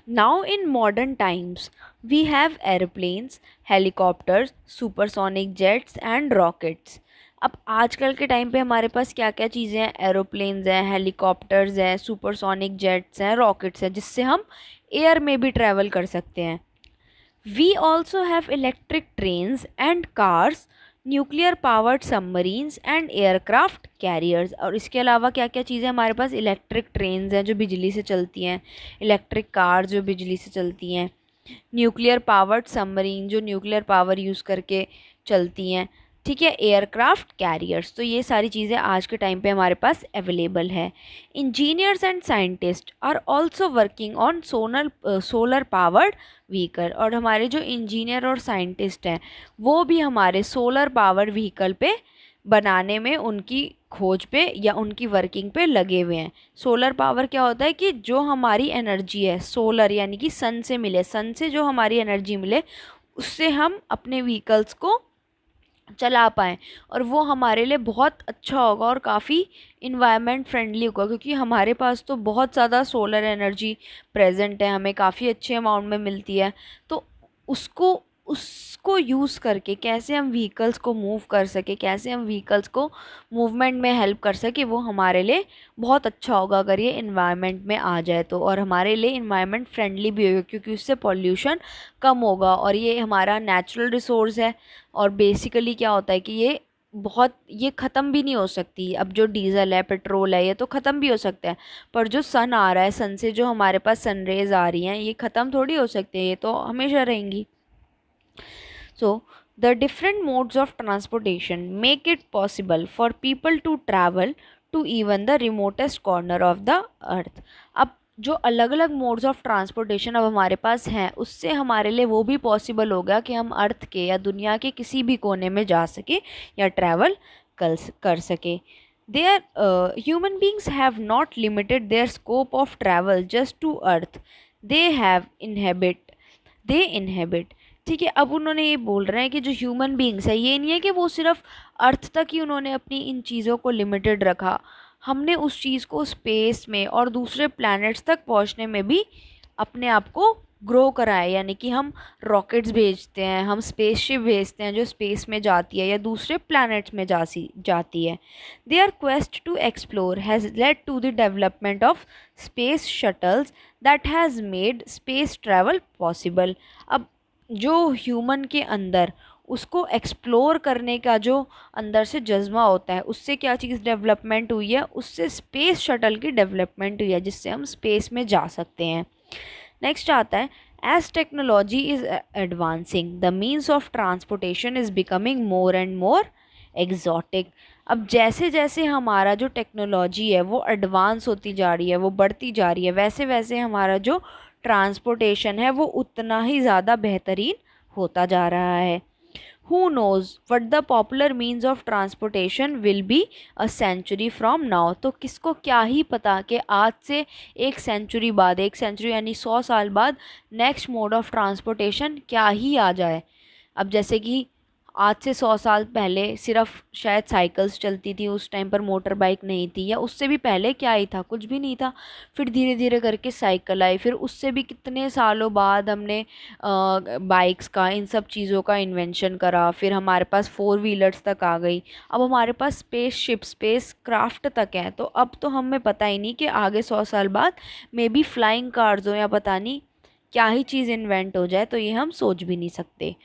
Now in modern times, we have airplanes, helicopters, supersonic jets and rockets. अब आजकल के time पे हमारे पास क्या क्या चीज़ें हैं? एरोप्लेन्स हैं, हेलीकॉप्टर्स हैं, सुपरसोनिक जेट्स हैं, रॉकेट्स हैं, जिससे हम एयर में भी ट्रैवल कर सकते हैं. We also have electric trains and cars, nuclear powered submarines and aircraft carriers. और इसके अलावा क्या क्या चीज़ें हमारे पास? इलेक्ट्रिक ट्रेन्स हैं जो बिजली से चलती हैं, इलेक्ट्रिक कार जो बिजली से चलती हैं, न्यूक्लियर पावर्ड सबमरीन जो न्यूक्लियर पावर यूज़ करके चलती हैं, ठीक है, एयरक्राफ्ट कैरियर्स. तो ये सारी चीज़ें आज के टाइम पे हमारे पास अवेलेबल है. Engineers and scientist are also working on solar powered vehicle. और हमारे जो इंजीनियर और साइंटिस्ट हैं वो भी हमारे सोलर पावर व्हीकल पे बनाने में, उनकी खोज पे या उनकी वर्किंग पे लगे हुए हैं. सोलर पावर क्या होता है कि जो हमारी एनर्जी है सोलर यानी कि सन से मिले, सन से जो हमारी एनर्जी मिले उससे हम अपने व्हीकल्स को चला पाएँ. और वो हमारे लिए बहुत अच्छा होगा और काफ़ी इन्वायरमेंट फ्रेंडली होगा, क्योंकि हमारे पास तो बहुत ज़्यादा सोलर एनर्जी प्रेजेंट है, हमें काफ़ी अच्छे अमाउंट में मिलती है. तो उसको उसको यूज़ करके कैसे हम व्हीकल्स को मूव कर सके, कैसे हम व्हीकल्स को मूवमेंट में हेल्प कर सके, वो हमारे लिए बहुत अच्छा होगा अगर ये इन्वायरमेंट में आ जाए तो. और हमारे लिए इन्वायरमेंट फ्रेंडली भी होगा क्योंकि उससे पॉल्यूशन कम होगा और ये हमारा नेचुरल रिसोर्स है. और बेसिकली क्या होता है कि ये ख़त्म भी नहीं हो सकती. अब जो डीज़ल है, पेट्रोल है, ये तो ख़त्म भी हो सकता है, पर जो सन आ रहा है, सन से जो हमारे पास सनरेज़ आ रही हैं, ये ख़त्म थोड़ी हो सकती है, ये तो हमेशा रहेंगी. So, the different modes of transportation make it possible for people to travel to even the remotest corner of the earth. अब जो अलग अलग मोड्स ऑफ ट्रांसपोर्टेशन अब हमारे पास हैं उससे हमारे लिए वो भी पॉसिबल हो गया कि हम अर्थ के या दुनिया के किसी भी कोने में जा सके या ट्रैवल कर सके. Their human beings have not limited their scope of travel just to earth. They have inhabit they inhabit. ठीक है, अब उन्होंने ये बोल रहे हैं कि जो ह्यूमन बींग्स है ये नहीं है कि वो सिर्फ अर्थ तक ही उन्होंने अपनी इन चीज़ों को लिमिटेड रखा. हमने उस चीज़ को स्पेस में और दूसरे प्लैनेट्स तक पहुंचने में भी अपने आप को ग्रो कराए. यानी कि हम रॉकेट्स भेजते हैं, हम स्पेसशिप भेजते हैं जो स्पेस में जाती है या दूसरे प्लैनेट्स में जाती है. Their quest to explore has led to the development of space shuttles that has made space travel possible. अब जो ह्यूमन के अंदर उसको एक्सप्लोर करने का जो अंदर से जज्बा होता है उससे क्या चीज़ डेवलपमेंट हुई है? उससे स्पेस शटल की डेवलपमेंट हुई है जिससे हम स्पेस में जा सकते हैं. नेक्स्ट आता है, as technology is advancing the means of transportation is becoming more and more exotic. अब जैसे जैसे हमारा जो टेक्नोलॉजी है वो एडवांस होती जा रही है, वो बढ़ती जा रही है, वैसे वैसे हमारा जो ट्रांसपोर्टेशन है वो उतना ही ज़्यादा बेहतरीन होता जा रहा है. Who knows what the popular means of transportation will be a century from now. तो किसको क्या ही पता कि आज से एक सेंचुरी बाद, एक सेंचुरी यानी 100 साल बाद नेक्स्ट मोड ऑफ ट्रांसपोर्टेशन क्या ही आ जाए. अब जैसे कि आज से 100 साल पहले सिर्फ शायद साइकिल्स चलती थी, उस टाइम पर मोटर बाइक नहीं थी, या उससे भी पहले क्या ही था, कुछ भी नहीं था. फिर धीरे धीरे करके साइकिल आई, फिर उससे भी कितने सालों बाद हमने बाइक्स का, इन सब चीज़ों का इन्वेंशन करा, फिर हमारे पास 4 व्हीलर्स तक आ गई, अब हमारे पास स्पेस क्राफ्ट तक है. तो अब तो हमें पता ही नहीं कि आगे 100 साल बाद मे बी फ्लाइंग कार्स हो या पता नहीं क्या ही चीज़ इन्वेंट हो जाए, तो ये हम सोच भी नहीं सकते.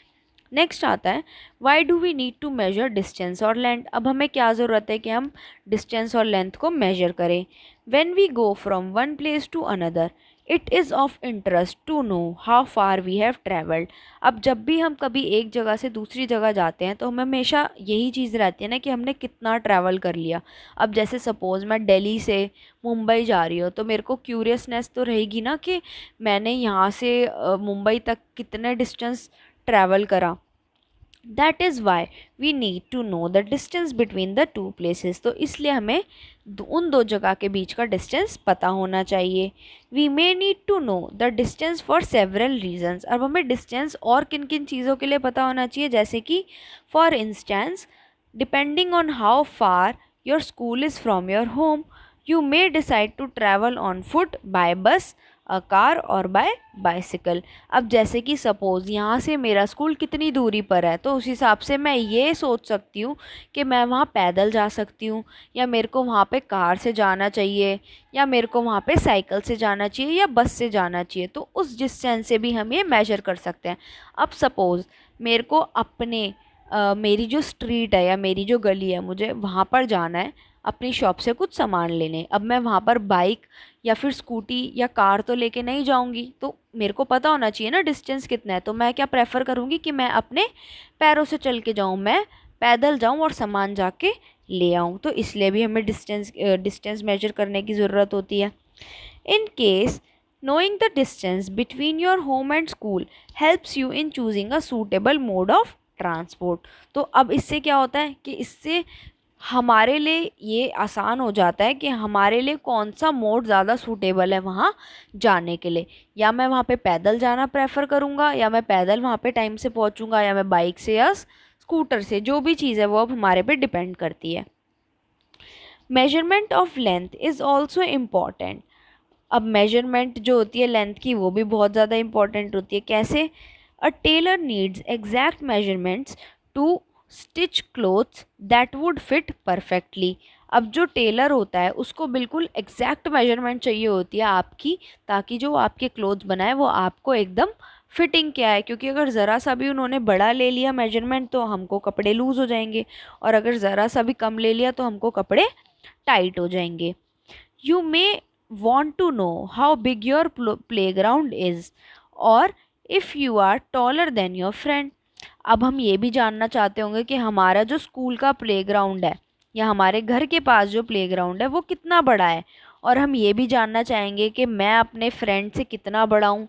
नेक्स्ट आता है, why do we need to measure distance और लेंथ. अब हमें क्या ज़रूरत है कि हम डिस्टेंस और लेंथ को मेजर करें. When we go from one place to another it is of interest to know how far we have travelled. अब जब भी हम कभी एक जगह से दूसरी जगह जाते हैं तो हमें हमेशा यही चीज़ रहती है ना कि हमने कितना ट्रैवल कर लिया. अब जैसे सपोज़ मैं दिल्ली से मुंबई जा रही हूँ तो मेरे को क्यूरियसनेस तो रहेगी ना कि मैंने यहाँ से मुंबई तक कितने डिस्टेंस ट्रैवल करा. That is why we need to know the distance between the two places. तो इसलिए हमें उन दो जगह के बीच का डिस्टेंस पता होना चाहिए. We may need to know the distance for several reasons. अब हमें डिस्टेंस और किन किन चीज़ों के लिए पता होना चाहिए, जैसे कि for instance depending on how far your school is from your home, you may decide to travel on foot, by bus a car और बाय बाइसिकल। अब जैसे कि सपोज़ यहाँ से मेरा स्कूल कितनी दूरी पर है, तो उस हिसाब से मैं ये सोच सकती हूँ कि मैं वहाँ पैदल जा सकती हूँ, या मेरे को वहाँ पे कार से जाना चाहिए, या मेरे को वहाँ पे साइकिल से जाना चाहिए, या बस से जाना चाहिए। तो उस डिस्टेंस से भी हम ये मेजर कर सकते हैं। अब सपोज़ मेरे को अपने मेरी जो स्ट्रीट है या मेरी जो गली है, मुझे वहाँ पर जाना है अपनी शॉप से कुछ सामान लेने। अब मैं वहाँ पर बाइक या फिर स्कूटी या कार तो लेके नहीं जाऊँगी, तो मेरे को पता होना चाहिए ना डिस्टेंस कितना है। तो मैं क्या प्रेफर करूँगी कि मैं अपने पैरों से चल के जाऊँ, मैं पैदल जाऊँ और सामान जाके ले आऊँ। तो इसलिए भी हमें डिस्टेंस मेजर करने की ज़रूरत होती है। In case knowing the distance between your home and school helps you in choosing a suitable mode of transport। तो अब इससे क्या होता है कि इससे हमारे लिए ये आसान हो जाता है कि हमारे लिए कौन सा मोड ज़्यादा सूटेबल है वहाँ जाने के लिए। या मैं वहाँ पे पैदल जाना प्रेफर करूँगा, या मैं पैदल वहाँ पे टाइम से पहुँचूँगा, या मैं बाइक से या स्कूटर से, जो भी चीज़ है वो अब हमारे पे डिपेंड करती है। Measurement of length is also important. अब मेजरमेंट जो होती है लेंथ की, वो भी बहुत ज़्यादा इम्पॉर्टेंट होती है। कैसे? A tailor needs exact measurements to stitch clothes that would fit perfectly. अब जो टेलर होता है उसको बिल्कुल एग्जैक्ट मेजरमेंट चाहिए होती है आपकी, ताकि जो आपके क्लोथ्स बनाए वो आपको एकदम फिटिंग क्या है। क्योंकि अगर ज़रा सा भी उन्होंने बड़ा ले लिया मेजरमेंट तो हमको कपड़े लूज़ हो जाएंगे, और अगर ज़रा सा भी कम ले लिया तो हमको कपड़े टाइट हो जाएंगे। You may want to know how big your playground is, or if you are taller than your friend। अब हम ये भी जानना चाहते होंगे कि हमारा जो स्कूल का प्लेग्राउंड है या हमारे घर के पास जो प्लेग्राउंड है वो कितना बड़ा है, और हम ये भी जानना चाहेंगे कि मैं अपने फ्रेंड से कितना बड़ा हूँ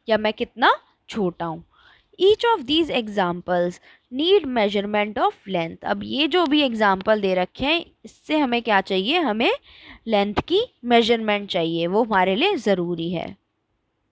या मैं कितना छोटा हूँ। Each of these examples need measurement of length. अब ये जो भी एग्जाम्पल दे रखे हैं इससे हमें क्या चाहिए, हमें लेंथ की मेजरमेंट चाहिए, वो हमारे लिए ज़रूरी है।